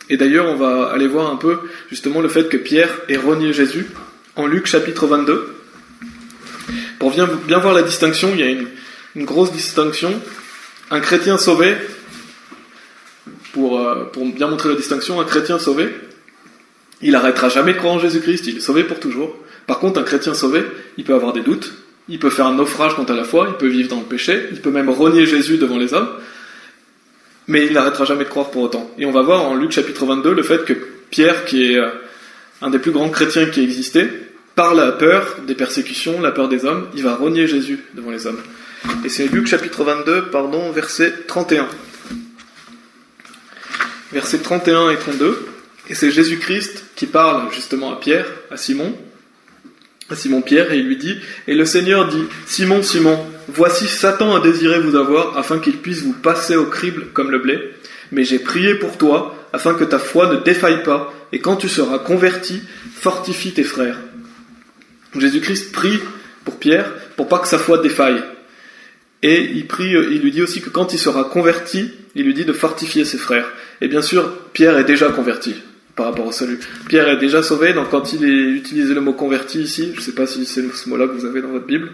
Et d'ailleurs, on va aller voir un peu justement le fait que Pierre ait renié Jésus en Luc chapitre 22. Pour bien voir la distinction, il y a une grosse distinction. Un chrétien sauvé, pour bien montrer la distinction, un chrétien sauvé, il n'arrêtera jamais de croire en Jésus-Christ, il est sauvé pour toujours. Par contre, un chrétien sauvé, il peut avoir des doutes, il peut faire un naufrage quant à la foi, il peut vivre dans le péché, il peut même renier Jésus devant les hommes, mais il n'arrêtera jamais de croire pour autant. Et on va voir en Luc chapitre 22 le fait que Pierre, qui est un des plus grands chrétiens qui existait, par la peur des persécutions, la peur des hommes, il va renier Jésus devant les hommes. Et c'est Luc chapitre 22, verset 31. Versets 31 et 32. Et c'est Jésus-Christ qui parle justement à Pierre, à Simon-Pierre, et il lui dit, et le Seigneur dit, Simon, Simon, voici Satan a désiré vous avoir, afin qu'il puisse vous passer au crible comme le blé. Mais j'ai prié pour toi, afin que ta foi ne défaille pas, et quand tu seras converti, fortifie tes frères. Jésus-Christ prie pour Pierre, pour pas que sa foi défaille. Et il lui dit aussi que quand il sera converti, il lui dit de fortifier ses frères. Et bien sûr, Pierre est déjà converti par rapport au salut. Pierre est déjà sauvé, donc quand il est utilisé le mot converti ici, je ne sais pas si c'est ce mot-là que vous avez dans votre Bible,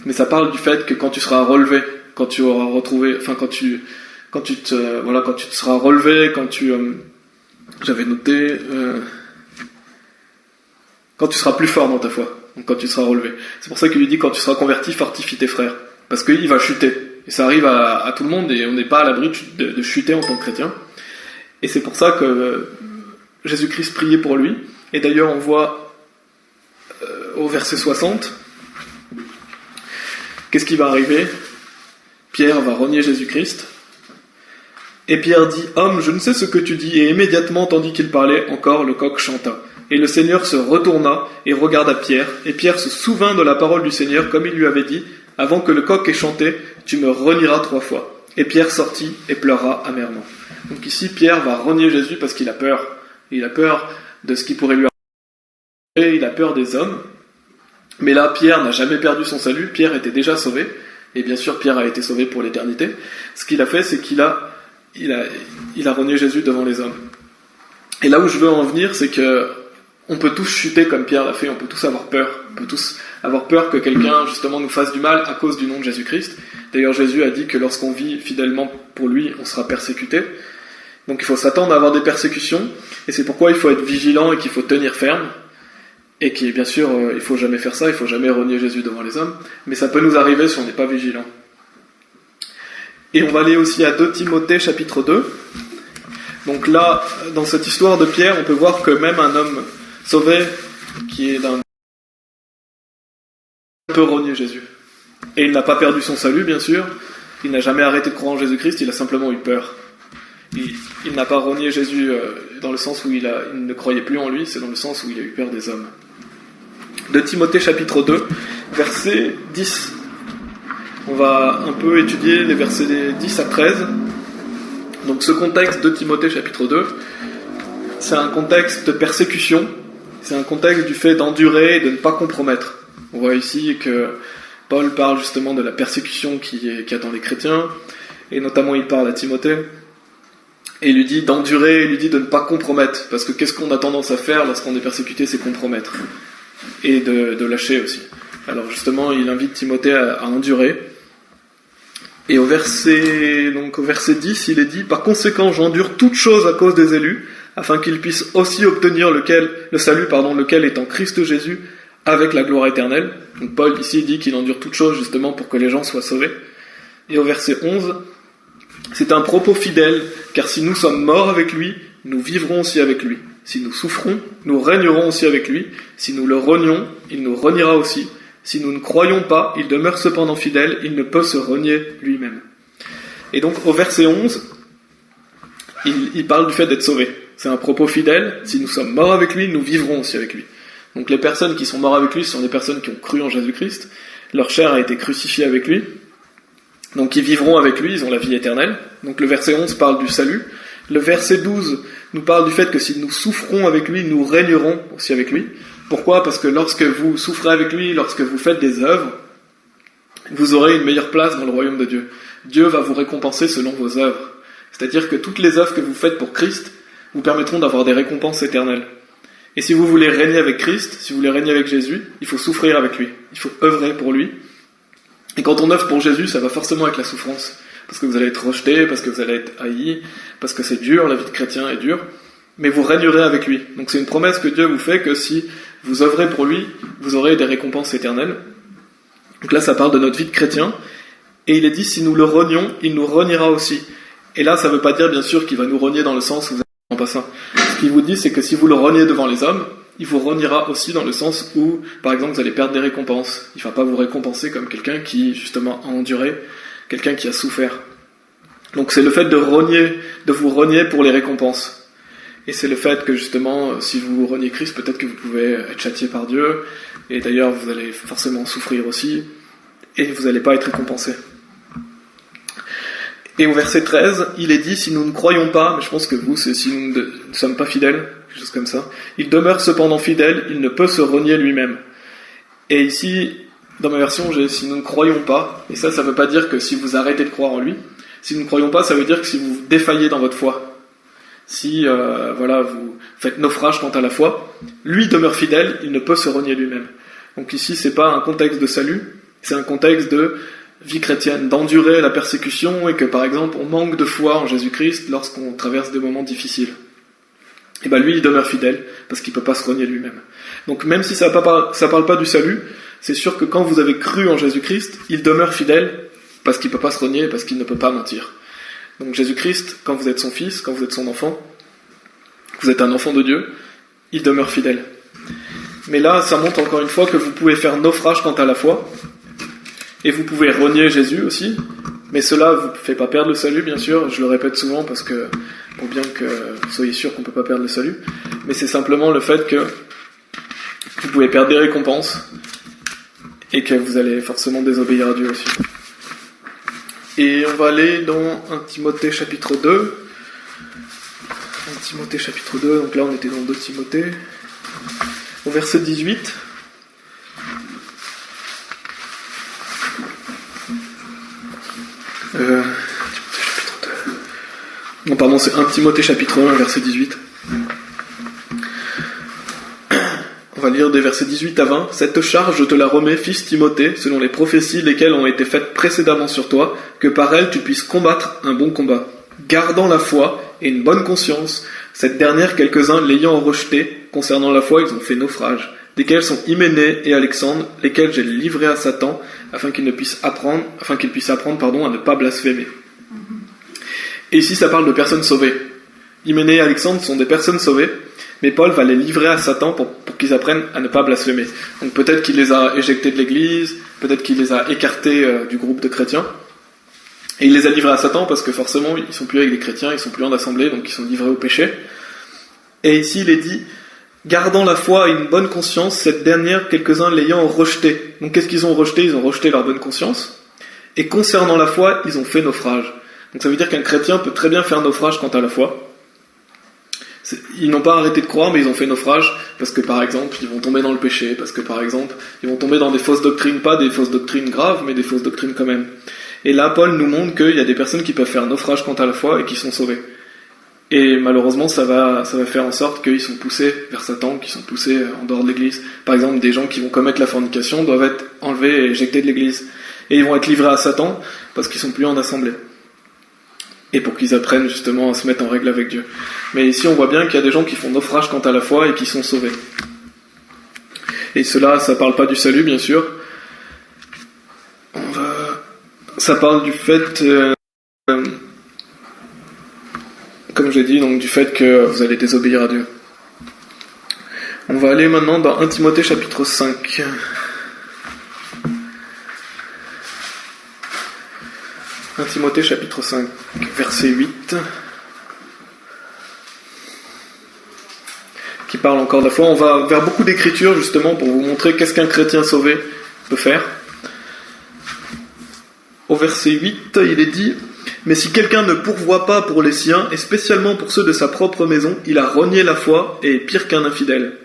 mais ça parle du fait que quand tu seras relevé, quand tu auras retrouvé, enfin quand tu te seras relevé, j'avais noté, quand tu seras plus fort dans ta foi, donc quand tu seras relevé. C'est pour ça qu'il lui dit quand tu seras converti, fortifie tes frères, parce qu'il va chuter. Et ça arrive à tout le monde et on n'est pas à l'abri de chuter en tant que chrétien. Et c'est pour ça que Jésus-Christ priait pour lui. Et d'ailleurs, on voit au verset 60, qu'est-ce qui va arriver ? Pierre va renier Jésus-Christ. Et Pierre dit, « Homme, je ne sais ce que tu dis. » Et immédiatement, tandis qu'il parlait, encore le coq chanta. Et le Seigneur se retourna et regarda Pierre. Et Pierre se souvint de la parole du Seigneur, comme il lui avait dit, « Avant que le coq ait chanté, tu me renieras 3 fois. » Et Pierre sortit et pleura amèrement. Donc ici, Pierre va renier Jésus parce qu'il a peur. Il a peur de ce qui pourrait lui arriver, il a peur des hommes. Mais là, Pierre n'a jamais perdu son salut, Pierre était déjà sauvé. Et bien sûr, Pierre a été sauvé pour l'éternité. Ce qu'il a fait, c'est qu'il a renié Jésus devant les hommes. Et là où je veux en venir, c'est que on peut tous chuter comme Pierre l'a fait, on peut tous avoir peur. On peut tous avoir peur que quelqu'un, justement, nous fasse du mal à cause du nom de Jésus-Christ. D'ailleurs, Jésus a dit que lorsqu'on vit fidèlement pour lui, on sera persécuté. Donc il faut s'attendre à avoir des persécutions, et c'est pourquoi il faut être vigilant et qu'il faut tenir ferme. Et bien sûr, il faut jamais faire ça, il faut jamais renier Jésus devant les hommes. Mais ça peut nous arriver si on n'est pas vigilant. Et on va aller aussi à 2 Timothée chapitre 2. Donc là, dans cette histoire de Pierre, on peut voir que même un homme sauvé, qui est d'un peut renier Jésus. Et il n'a pas perdu son salut, bien sûr. Il n'a jamais arrêté de croire en Jésus-Christ, il a simplement eu peur. Il n'a pas renié Jésus dans le sens où il ne croyait plus en lui, c'est dans le sens où il a eu peur des hommes. De Timothée chapitre 2, verset 10. On va un peu étudier les versets 10 à 13. Donc ce contexte de Timothée chapitre 2, c'est un contexte de persécution, c'est un contexte du fait d'endurer et de ne pas compromettre. On voit ici que Paul parle justement de la persécution qui attend les chrétiens, et notamment il parle à Timothée, et il lui dit d'endurer, il lui dit de ne pas compromettre, parce que qu'est-ce qu'on a tendance à faire lorsqu'on est persécuté, c'est compromettre, et de lâcher aussi. Alors justement, il invite Timothée à endurer, et au verset 10, il est dit « Par conséquent, j'endure toute chose à cause des élus, afin qu'ils puissent aussi obtenir le salut, lequel est en Christ Jésus, avec la gloire éternelle. » Donc Paul ici dit qu'il endure toute chose justement pour que les gens soient sauvés. Et au verset 11, c'est un propos fidèle, car si nous sommes morts avec lui, nous vivrons aussi avec lui. Si nous souffrons, nous régnerons aussi avec lui. Si nous le renions, il nous reniera aussi. Si nous ne croyons pas, il demeure cependant fidèle, il ne peut se renier lui-même. Et donc au verset 11, il parle du fait d'être sauvé. C'est un propos fidèle, si nous sommes morts avec lui, nous vivrons aussi avec lui. Donc les personnes qui sont mortes avec lui, ce sont des personnes qui ont cru en Jésus-Christ, leur chair a été crucifiée avec lui, donc ils vivront avec lui, ils ont la vie éternelle. Donc le verset 11 parle du salut. Le verset 12 nous parle du fait que si nous souffrons avec lui, nous régnerons aussi avec lui. Pourquoi ? Parce que lorsque vous souffrez avec lui, lorsque vous faites des œuvres, vous aurez une meilleure place dans le royaume de Dieu. Dieu va vous récompenser selon vos œuvres. C'est-à-dire que toutes les œuvres que vous faites pour Christ, vous permettront d'avoir des récompenses éternelles. Et si vous voulez régner avec Christ, si vous voulez régner avec Jésus, il faut souffrir avec lui, il faut œuvrer pour lui. Et quand on œuvre pour Jésus, ça va forcément avec la souffrance, parce que vous allez être rejeté, parce que vous allez être haï, parce que c'est dur, la vie de chrétien est dure, mais vous régnerez avec lui. Donc c'est une promesse que Dieu vous fait, que si vous œuvrez pour lui, vous aurez des récompenses éternelles. Donc là, ça parle de notre vie de chrétien, et il est dit, si nous le renions, il nous reniera aussi. Et là, ça ne veut pas dire, bien sûr, qu'il va nous renier dans le sens où vous n'êtes pas ça. Ce qu'il vous dit, c'est que si vous le reniez devant les hommes, il vous reniera aussi dans le sens où, par exemple, vous allez perdre des récompenses. Il ne va pas vous récompenser comme quelqu'un qui, justement, a enduré, quelqu'un qui a souffert. Donc c'est le fait de vous renier pour les récompenses. Et c'est le fait que, justement, si vous reniez Christ, peut-être que vous pouvez être châtié par Dieu, et d'ailleurs, vous allez forcément souffrir aussi, et vous n'allez pas être récompensé. Et au verset 13, il est dit, si nous ne croyons pas, mais je pense que vous, c'est si nous ne sommes pas fidèles, quelque chose comme ça, il demeure cependant fidèle, il ne peut se renier lui-même. Et ici, dans ma version, j'ai si nous ne croyons pas, et ça ne veut pas dire que si vous arrêtez de croire en lui, si nous ne croyons pas, ça veut dire que si vous défaillez dans votre foi, si vous faites naufrage quant à la foi, lui demeure fidèle, il ne peut se renier lui-même. Donc ici, c'est pas un contexte de salut, c'est un contexte de vie chrétienne, d'endurer la persécution et que par exemple on manque de foi en Jésus-Christ lorsqu'on traverse des moments difficiles. Et bien lui il demeure fidèle parce qu'il ne peut pas se renier lui-même. Donc même si ça parle pas du salut, c'est sûr que quand vous avez cru en Jésus-Christ, il demeure fidèle parce qu'il ne peut pas se renier, parce qu'il ne peut pas mentir. Donc Jésus-Christ, quand vous êtes son fils, quand vous êtes son enfant, vous êtes un enfant de Dieu, il demeure fidèle. Mais là, ça montre encore une fois que vous pouvez faire naufrage quant à la foi, et vous pouvez renier Jésus aussi, mais cela ne vous fait pas perdre le salut, bien sûr, je le répète souvent parce que, pour bien que vous soyez sûr qu'on ne peut pas perdre le salut, mais c'est simplement le fait que vous pouvez perdre des récompenses, et que vous allez forcément désobéir à Dieu aussi. Et on va aller dans 1 Timothée chapitre 2. 1 Timothée chapitre 2, donc là on était dans 2 Timothée, au verset 18. Non, pardon, c'est 1 Timothée chapitre 1, verset 18. On va lire des versets 18 à 20. « Cette charge, je te la remets, fils Timothée, selon les prophéties lesquelles ont été faites précédemment sur toi, que par elles tu puisses combattre un bon combat, gardant la foi et une bonne conscience. Cette dernière, quelques-uns l'ayant rejetée, concernant la foi, ils ont fait naufrage, desquels sont Hyménée et Alexandre, lesquels j'ai livrés à Satan, afin qu'il puisse apprendre à ne pas blasphémer. » Et ici, ça parle de personnes sauvées. Hyménée et Alexandre sont des personnes sauvées, mais Paul va les livrer à Satan pour qu'ils apprennent à ne pas blasphémer. Donc peut-être qu'il les a éjectés de l'église, peut-être qu'il les a écartés du groupe de chrétiens, et il les a livrés à Satan parce que forcément, ils sont plus avec les chrétiens, ils sont plus en assemblée, donc ils sont livrés au péché. Et ici, il est dit, gardant la foi et une bonne conscience, cette dernière, quelques-uns l'ayant rejetée. Donc qu'est-ce qu'ils ont rejeté ? Ils ont rejeté leur bonne conscience. Et concernant la foi, ils ont fait naufrage. Donc ça veut dire qu'un chrétien peut très bien faire naufrage quant à la foi. Ils n'ont pas arrêté de croire, mais ils ont fait naufrage parce que par exemple, ils vont tomber dans le péché, parce que par exemple, ils vont tomber dans des fausses doctrines, pas des fausses doctrines graves, mais des fausses doctrines quand même. Et là, Paul nous montre qu'il y a des personnes qui peuvent faire naufrage quant à la foi et qui sont sauvées. Et malheureusement, ça va faire en sorte qu'ils sont poussés vers Satan, qu'ils sont poussés en dehors de l'église. Par exemple, des gens qui vont commettre la fornication doivent être enlevés et éjectés de l'église. Et ils vont être livrés à Satan parce qu'ils sont plus en assemblée. Et pour qu'ils apprennent justement à se mettre en règle avec Dieu. Mais ici, on voit bien qu'il y a des gens qui font naufrage quant à la foi et qui sont sauvés. Et cela, ça parle pas du salut, bien sûr. Ça parle du fait, comme j'ai dit, donc du fait que vous allez désobéir à Dieu. On va aller maintenant dans 1 Timothée chapitre 5. 1 Timothée chapitre 5, verset 8, qui parle encore de la foi. On va vers beaucoup d'écritures justement pour vous montrer qu'est-ce qu'un chrétien sauvé peut faire. Au verset 8, il est dit « Mais si quelqu'un ne pourvoit pas pour les siens, et spécialement pour ceux de sa propre maison, il a renié la foi et est pire qu'un infidèle. »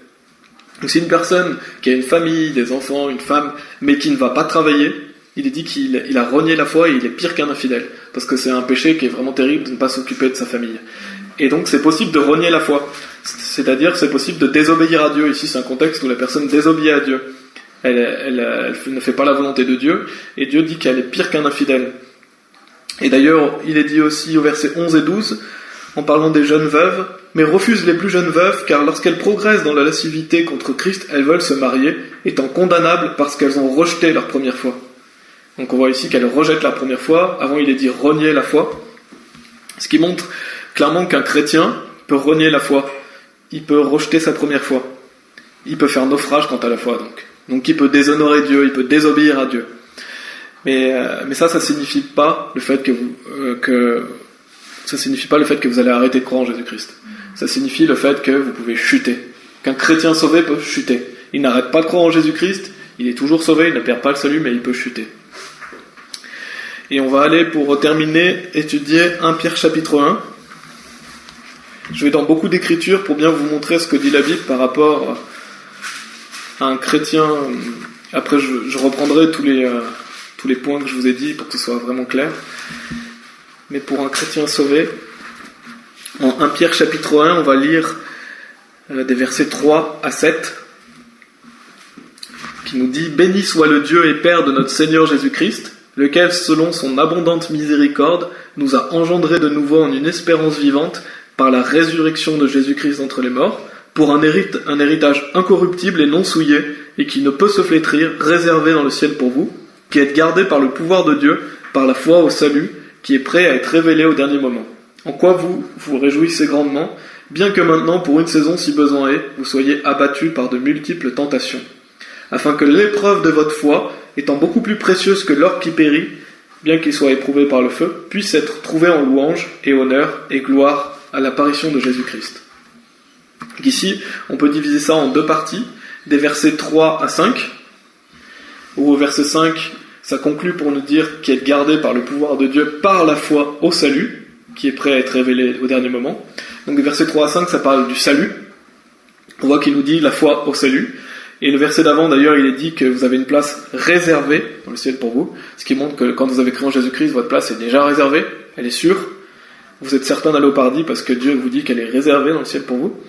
Donc c'est une personne qui a une famille, des enfants, une femme, mais qui ne va pas travailler. Il est dit qu'il a renié la foi et il est pire qu'un infidèle. parce que c'est un péché qui est vraiment terrible de ne pas s'occuper de sa famille. Et donc c'est possible de renier la foi, c'est-à-dire c'est possible de désobéir à Dieu. Ici c'est un contexte où la personne désobéit à Dieu, elle ne fait pas la volonté de Dieu, et Dieu dit qu'elle est pire qu'un infidèle. Et d'ailleurs il est dit aussi au verset 11 et 12, en parlant des jeunes veuves, mais refuse les plus jeunes veuves, car lorsqu'elles progressent dans la lascivité contre Christ, elles veulent se marier, étant condamnables parce qu'elles ont rejeté leur première foi. Donc on voit ici qu'elles rejettent la première foi. Avant il est dit renier la foi, ce qui montre clairement qu'un chrétien peut renier la foi, il peut rejeter sa première foi, il peut faire naufrage quant à la foi, donc il peut déshonorer Dieu, il peut désobéir à Dieu. Mais ça signifie pas le fait ça signifie pas le fait que vous allez arrêter de croire en Jésus-Christ. Ça signifie le fait que vous pouvez chuter, qu'un chrétien sauvé peut chuter. Il n'arrête pas de croire en Jésus-Christ, il est toujours sauvé, il ne perd pas le salut, mais il peut chuter. Et on va aller, pour terminer, étudier 1 Pierre chapitre 1. Je vais dans beaucoup d'écritures pour bien vous montrer ce que dit la Bible par rapport à un chrétien. Après, je reprendrai tous les points que je vous ai dit pour que ce soit vraiment clair. Mais pour un chrétien sauvé, en 1 Pierre chapitre 1, on va lire des versets 3 à 7, qui nous dit « Béni soit le Dieu et Père de notre Seigneur Jésus-Christ, lequel, selon son abondante miséricorde, nous a engendrés de nouveau en une espérance vivante, par la résurrection de Jésus-Christ d'entre les morts, pour un héritage incorruptible et non souillé, et qui ne peut se flétrir, réservé dans le ciel pour vous, qui êtes gardés par le pouvoir de Dieu, par la foi au salut, qui est prêt à être révélé au dernier moment. En quoi vous vous réjouissez grandement, bien que maintenant, pour une saison si besoin est, vous soyez abattus par de multiples tentations, afin que l'épreuve de votre foi, étant beaucoup plus précieuse que l'or qui périt, bien qu'il soit éprouvé par le feu, puisse être trouvée en louange et honneur et gloire à l'apparition de Jésus-Christ. Ici, on peut diviser ça en deux parties, des versets 3 à 5, où au verset 5, ça conclut pour nous dire qu'il est gardé par le pouvoir de Dieu par la foi au salut, qui est prêt à être révélé au dernier moment. Donc des versets 3 à 5, ça parle du salut. On voit qu'il nous dit la foi au salut. Et le verset d'avant, d'ailleurs, il est dit que vous avez une place réservée dans le ciel pour vous, ce qui montre que quand vous avez cru en Jésus-Christ, votre place est déjà réservée, elle est sûre. Vous êtes certain d'aller au paradis parce que Dieu vous dit qu'elle est réservée dans le ciel pour vous.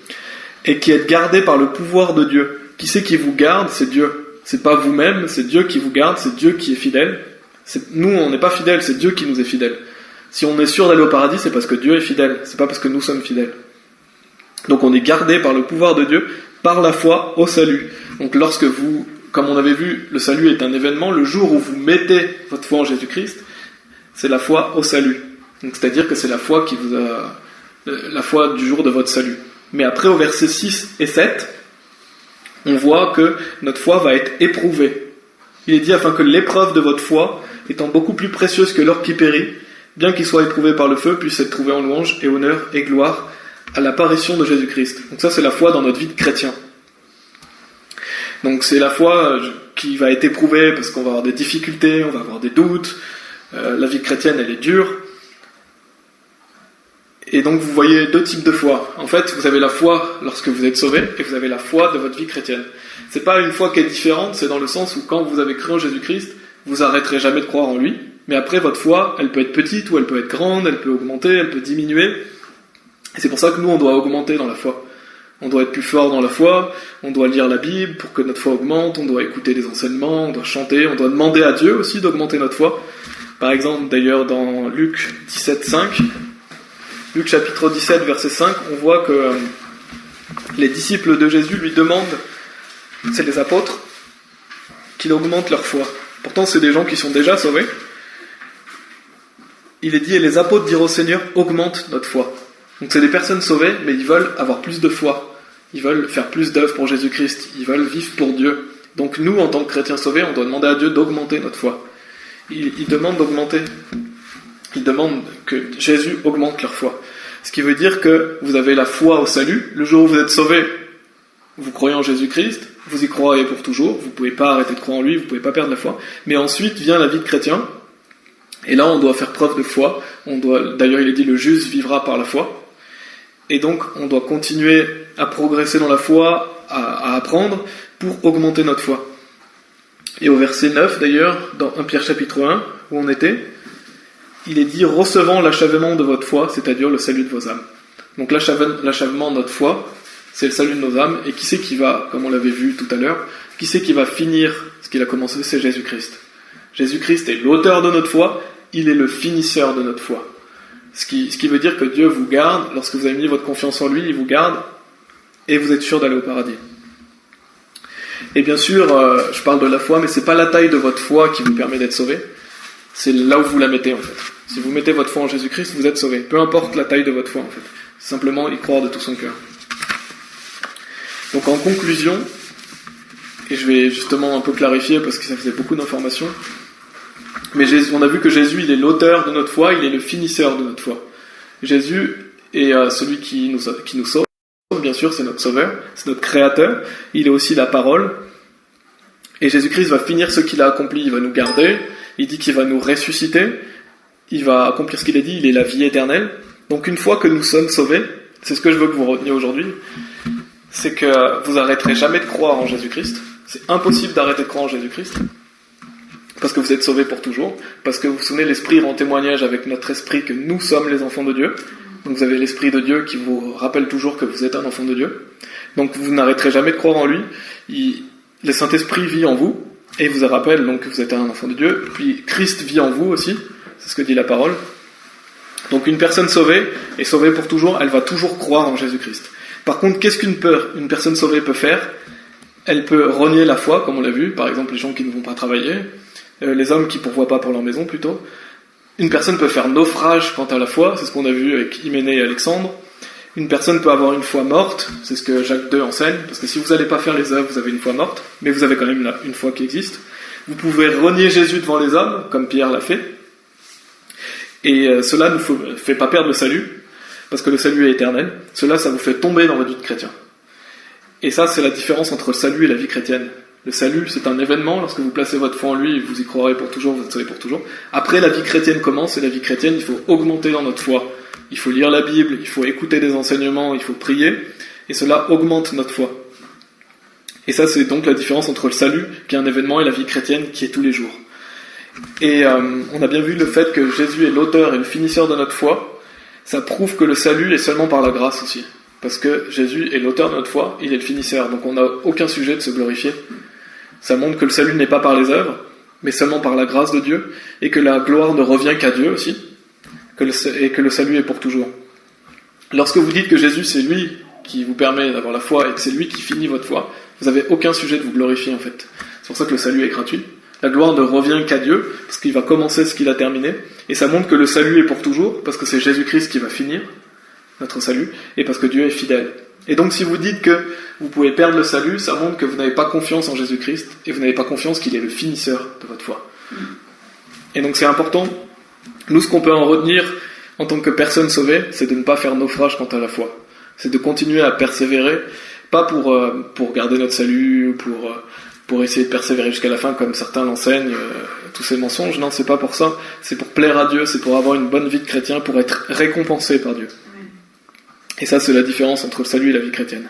Et qui est gardée par le pouvoir de Dieu. Qui c'est qui vous garde? C'est Dieu. C'est pas vous-même, c'est Dieu qui vous garde, c'est Dieu qui est fidèle. Nous, on n'est pas fidèles, c'est Dieu qui nous est fidèle. Si on est sûr d'aller au paradis, c'est parce que Dieu est fidèle, c'est pas parce que nous sommes fidèles. Donc on est gardé par le pouvoir de Dieu, par la foi au salut. Donc lorsque vous, comme on avait vu, le salut est un événement, le jour où vous mettez votre foi en Jésus-Christ, c'est la foi au salut. Donc c'est-à-dire que c'est la foi qui vous a, la foi du jour de votre salut. Mais après, au verset 6 et 7, on voit que notre foi va être éprouvée. Il est dit afin que l'épreuve de votre foi, étant beaucoup plus précieuse que l'or qui périt, bien qu'il soit éprouvé par le feu, puisse être trouvé en louange et honneur et gloire à l'apparition de Jésus-Christ. Donc ça, c'est la foi dans notre vie de chrétien. Donc c'est la foi qui va être éprouvée parce qu'on va avoir des difficultés, on va avoir des doutes. La vie chrétienne, elle est dure. Et donc vous voyez deux types de foi. En fait, vous avez la foi lorsque vous êtes sauvé, et vous avez la foi de votre vie chrétienne. C'est pas une foi qui est différente, c'est dans le sens où quand vous avez cru en Jésus-Christ, vous arrêterez jamais de croire en lui, mais après votre foi, elle peut être petite ou elle peut être grande, elle peut augmenter, elle peut diminuer. Et c'est pour ça que nous, on doit augmenter dans la foi. On doit être plus fort dans la foi, on doit lire la Bible pour que notre foi augmente, on doit écouter des enseignements, on doit chanter, on doit demander à Dieu aussi d'augmenter notre foi. Par exemple, d'ailleurs, dans Luc 17,5, Luc chapitre 17, verset 5, on voit que les disciples de Jésus lui demandent, c'est les apôtres, qu'il augmente leur foi. Pourtant, c'est des gens qui sont déjà sauvés. Il est dit, et les apôtres dirent au Seigneur, augmente notre foi. Donc c'est des personnes sauvées, mais ils veulent avoir plus de foi. Ils veulent faire plus d'œuvres pour Jésus-Christ. Ils veulent vivre pour Dieu. Donc nous, en tant que chrétiens sauvés, on doit demander à Dieu d'augmenter notre foi. Il demande d'augmenter. Il demande que Jésus augmente leur foi. Ce qui veut dire que vous avez la foi au salut. Le jour où vous êtes sauvés, vous croyez en Jésus-Christ, vous y croyez pour toujours. Vous ne pouvez pas arrêter de croire en lui, vous ne pouvez pas perdre la foi. Mais ensuite vient la vie de chrétien. Et là, on doit faire preuve de foi. D'ailleurs, il est dit, le juste vivra par la foi. Et donc, on doit continuer à progresser dans la foi, à apprendre, pour augmenter notre foi. Et au verset 9, d'ailleurs, dans 1 Pierre chapitre 1, où on était, il est dit recevant l'achèvement de votre foi, c'est-à-dire le salut de vos âmes. Donc l'achèvement de notre foi, c'est le salut de nos âmes, et qui c'est qui va, comme on l'avait vu tout à l'heure, qui c'est qui va finir ce qu'il a commencé? C'est Jésus-Christ. Jésus-Christ est l'auteur de notre foi, il est le finisseur de notre foi. Ce qui veut dire que Dieu vous garde, lorsque vous avez mis votre confiance en lui, il vous garde, et vous êtes sûr d'aller au paradis. Et bien sûr, je parle de la foi, mais c'est pas la taille de votre foi qui vous permet d'être sauvé, c'est là où vous la mettez en fait. Si vous mettez votre foi en Jésus-Christ, vous êtes sauvé. Peu importe la taille de votre foi en fait. Simplement y croire de tout son cœur. Donc en conclusion, et je vais justement un peu clarifier parce que ça faisait beaucoup d'informations, mais on a vu que Jésus, il est l'auteur de notre foi, il est le finisseur de notre foi. Jésus est celui qui nous sauve, bien sûr, c'est notre sauveur, c'est notre créateur, il est aussi la parole, et Jésus-Christ va finir ce qu'il a accompli, il va nous garder, il dit qu'il va nous ressusciter, il va accomplir ce qu'il a dit, il est la vie éternelle. Donc une fois que nous sommes sauvés, c'est ce que je veux que vous reteniez aujourd'hui, c'est que vous n'arrêterez jamais de croire en Jésus-Christ. C'est impossible d'arrêter de croire en Jésus-Christ, parce que vous êtes sauvés pour toujours, parce que vous vous souvenez, l'Esprit rend témoignage avec notre esprit que nous sommes les enfants de Dieu. Donc vous avez l'Esprit de Dieu qui vous rappelle toujours que vous êtes un enfant de Dieu. Donc vous n'arrêterez jamais de croire en lui. Le Saint-Esprit vit en vous, et il vous rappelle donc que vous êtes un enfant de Dieu. Puis Christ vit en vous aussi, c'est ce que dit la parole. Donc une personne sauvée est sauvée pour toujours, elle va toujours croire en Jésus-Christ. Par contre, qu'est-ce qu'une personne sauvée peut faire? Elle peut renier la foi, comme on l'a vu, par exemple les gens qui ne vont pas travailler, les hommes qui ne pourvoient pas pour leur maison plutôt. Une personne peut faire naufrage quant à la foi, c'est ce qu'on a vu avec Hyménée et Alexandre. Une personne peut avoir une foi morte, c'est ce que Jacques II enseigne, parce que si vous n'allez pas faire les œuvres, vous avez une foi morte, mais vous avez quand même une foi qui existe. Vous pouvez renier Jésus devant les hommes, comme Pierre l'a fait, et cela ne vous fait pas perdre le salut, parce que le salut est éternel. Cela, ça vous fait tomber dans votre vie de chrétien. Et ça, c'est la différence entre le salut et la vie chrétienne. Le salut, c'est un événement, lorsque vous placez votre foi en lui, vous y croirez pour toujours, vous êtes sauvés pour toujours. Après, la vie chrétienne commence, et la vie chrétienne, il faut augmenter dans notre foi. Il faut lire la Bible, il faut écouter des enseignements, il faut prier, et cela augmente notre foi. Et ça, c'est donc la différence entre le salut, qui est un événement, et la vie chrétienne, qui est tous les jours. Et on a bien vu le fait que Jésus est l'auteur et le finisseur de notre foi. Ça prouve que le salut est seulement par la grâce aussi. Parce que Jésus est l'auteur de notre foi, il est le finisseur. Donc on n'a aucun sujet de se glorifier. Ça montre que le salut n'est pas par les œuvres, mais seulement par la grâce de Dieu, et que la gloire ne revient qu'à Dieu aussi, et que le salut est pour toujours. Lorsque vous dites que Jésus c'est lui qui vous permet d'avoir la foi, et que c'est lui qui finit votre foi, vous n'avez aucun sujet de vous glorifier en fait. C'est pour ça que le salut est gratuit. La gloire ne revient qu'à Dieu, parce qu'il va commencer ce qu'il a terminé, et ça montre que le salut est pour toujours, parce que c'est Jésus-Christ qui va finir notre salut, et parce que Dieu est fidèle. Et donc si vous dites que vous pouvez perdre le salut, ça montre que vous n'avez pas confiance en Jésus-Christ, et vous n'avez pas confiance qu'il est le finisseur de votre foi. Et donc c'est important. Nous, ce qu'on peut en retenir en tant que personne sauvée, c'est de ne pas faire naufrage quant à la foi. C'est de continuer à persévérer, pas pour garder notre salut, pour essayer de persévérer jusqu'à la fin comme certains l'enseignent, tous ces mensonges. Non, c'est pas pour ça. C'est pour plaire à Dieu, c'est pour avoir une bonne vie de chrétien, pour être récompensé par Dieu. Et ça, c'est la différence entre le salut et la vie chrétienne.